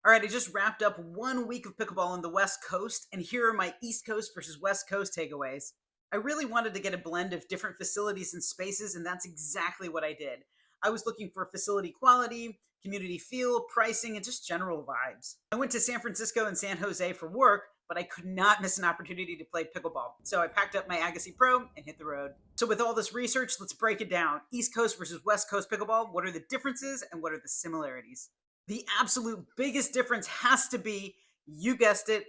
All right, I just wrapped up 1 week of pickleball on the West Coast, and here are my East Coast versus West Coast takeaways. I really wanted to get a blend of different facilities and spaces, and that's exactly what I did. I was looking for facility quality, community feel, pricing, and just general vibes. I went to San Francisco and San Jose for work, but I could not miss an opportunity to play pickleball. So I packed up my Agassi Pro and hit the road. So with all this research, let's break it down. East Coast versus West Coast pickleball. What are the differences and what are the similarities? The absolute biggest difference has to be, you guessed it,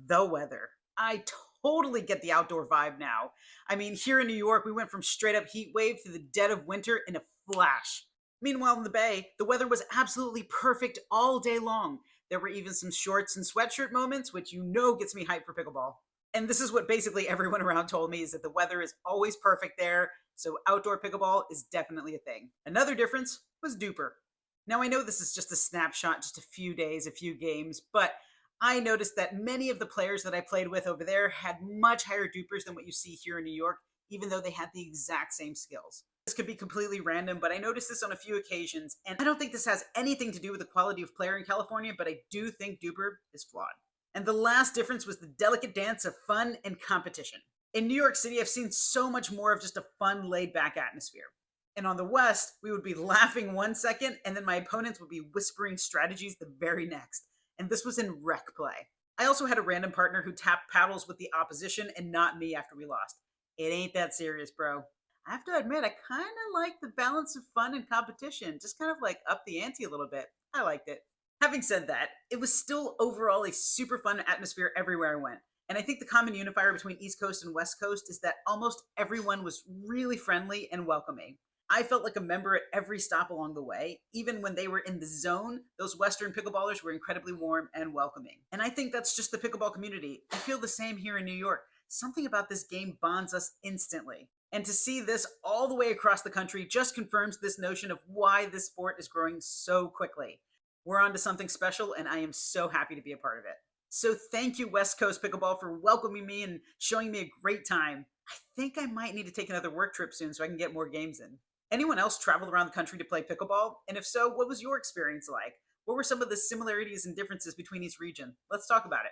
the weather. I totally get the outdoor vibe now. I mean, here in New York, we went from straight up heat wave to the dead of winter in a flash. Meanwhile, in the Bay, the weather was absolutely perfect all day long. There were even some shorts and sweatshirt moments, which gets me hyped for pickleball. And this is what basically everyone around told me, is that the weather is always perfect there, so outdoor pickleball is definitely a thing. Another difference was duper. Now, I know this is just a snapshot, just a few days, a few games, but I noticed that many of the players that I played with over there had much higher dupers than what you see here in New York, even though they had the exact same skills. This could be completely random, but I noticed this on a few occasions, and I don't think this has anything to do with the quality of player in California, but I do think duper is flawed. And the last difference was the delicate dance of fun and competition. In New York City, I've seen so much more of just a fun, laid-back atmosphere. And on the West, we would be laughing 1 second, and then my opponents would be whispering strategies the very next. And this was in rec play. I also had a random partner who tapped paddles with the opposition and not me after we lost. It ain't that serious, bro. I have to admit, I kind of like the balance of fun and competition, just kind of like up the ante a little bit. I liked it. Having said that, it was still overall a super fun atmosphere everywhere I went. And I think the common unifier between East Coast and West Coast is that almost everyone was really friendly and welcoming. I felt like a member at every stop along the way. Even when they were in the zone, those Western pickleballers were incredibly warm and welcoming. And I think that's just the pickleball community. I feel the same here in New York. Something about this game bonds us instantly. And to see this all the way across the country just confirms this notion of why this sport is growing so quickly. We're on to something special, and I am so happy to be a part of it. So thank you, West Coast Pickleball, for welcoming me and showing me a great time. I think I might need to take another work trip soon so I can get more games in. Anyone else traveled around the country to play pickleball? And if so, what was your experience like? What were some of the similarities and differences between each region? Let's talk about it.